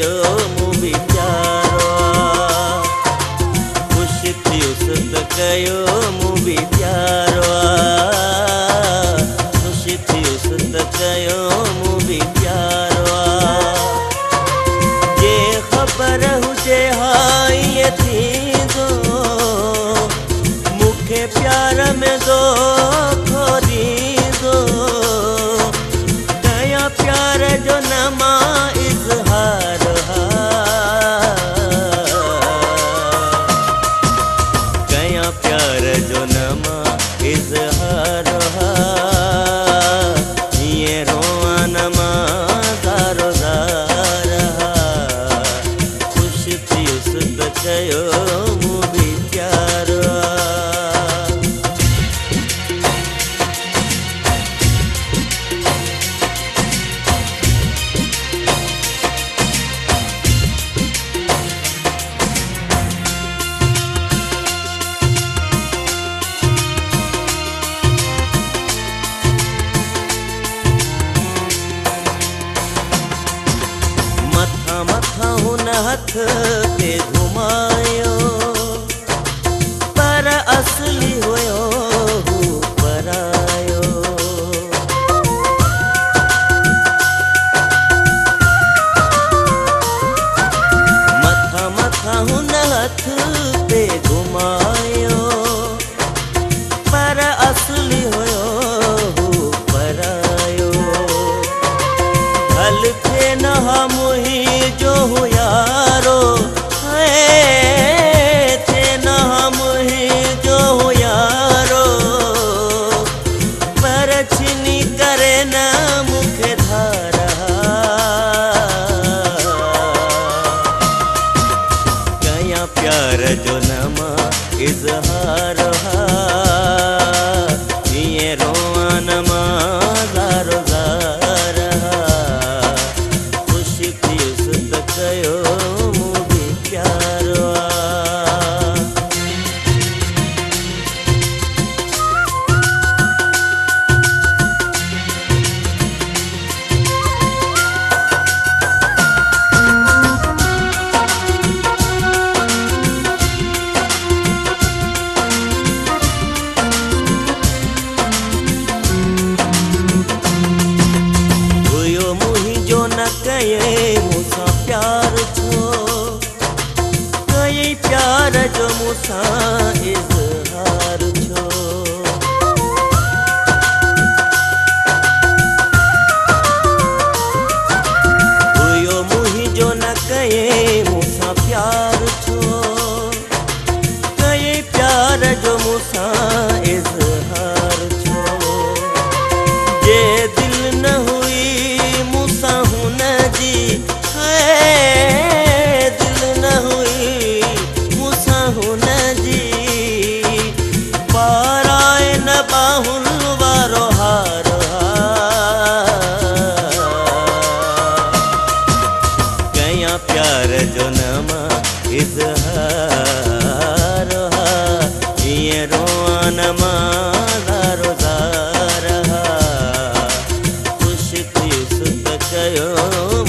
कयो मूं बि प्यारो ख़ुश थियुसि त कयो मूं बि प्यारो ख़ुश थियुसि त कयो मूं बि प्यारो जे ख़बर हुजे हा ईअं थींदो मूंखे प्यार में धोखो ॾींदो कयां प्यार जो न मां इज़हार कयां प्यार जो न मां इज़हार हीअं रोआं न मां ज़ारो ज़ार ख़ुश थियुसि त कयो मूं बि प्यारो मथां हुन हथ ते घुमायो पर असली हुयो हू परायो मथां हुन हथ ते घुमायो पर असली हुयो हू परायो हल थे न हा मुंहिंजो हो यारो थे न हा मुंहिंजो हो यारो पर छिनी करे न मूंखे धारा कयां प्यार जो न मां इज़हार हीअं रोआं न मां ज़ारो ज़ार ख़ुश थियुसि त कयो मूं बि प्यारो हुयो मुंहिंजो न कये मूंसां प्यार छो कयई प्यार जो मूंसां इज़हार छो हुयो मुंहिंजो न कये मूंसां प्यार छो कयई प्यार जो मूंसां इज़हार छो जे दिल न हुई मूंसां हुन जी दिल न हुई मूंसां हुन जी पाराए न बाहुनि वारो हार कयां प्यार जो न मां इज़हार हीअं रोआं न मां ज़ारो ज़ार ख़ुश थियुसि त कयो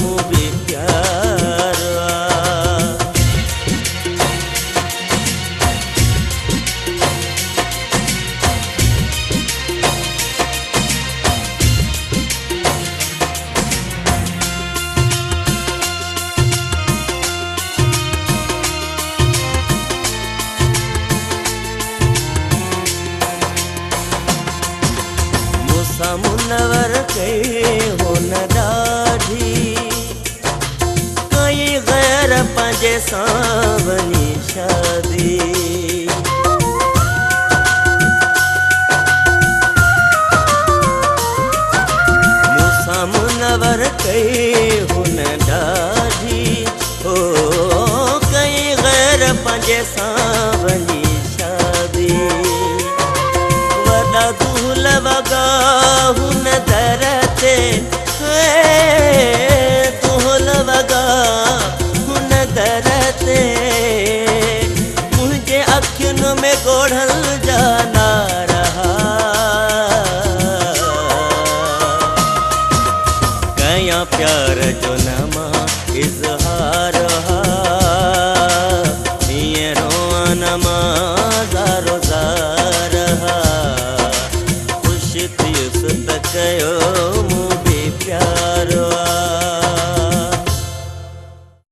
मूं बि प्यारो मूंसां मुनवर कई हुन ॾाढी कई गैर पंहिंजे सां वञी शादी मूंसां मुनवर कई हुन ॾाढी कई गैर पंहिंजे सां वञी शादी वॾा दूल वॻा हुन दर ते दूल वॻा हुन दर ते मुंहिंजे अखियुनि में ॻोढ़ल जा नारा कयां प्यार जो न मां इज़हार वनमा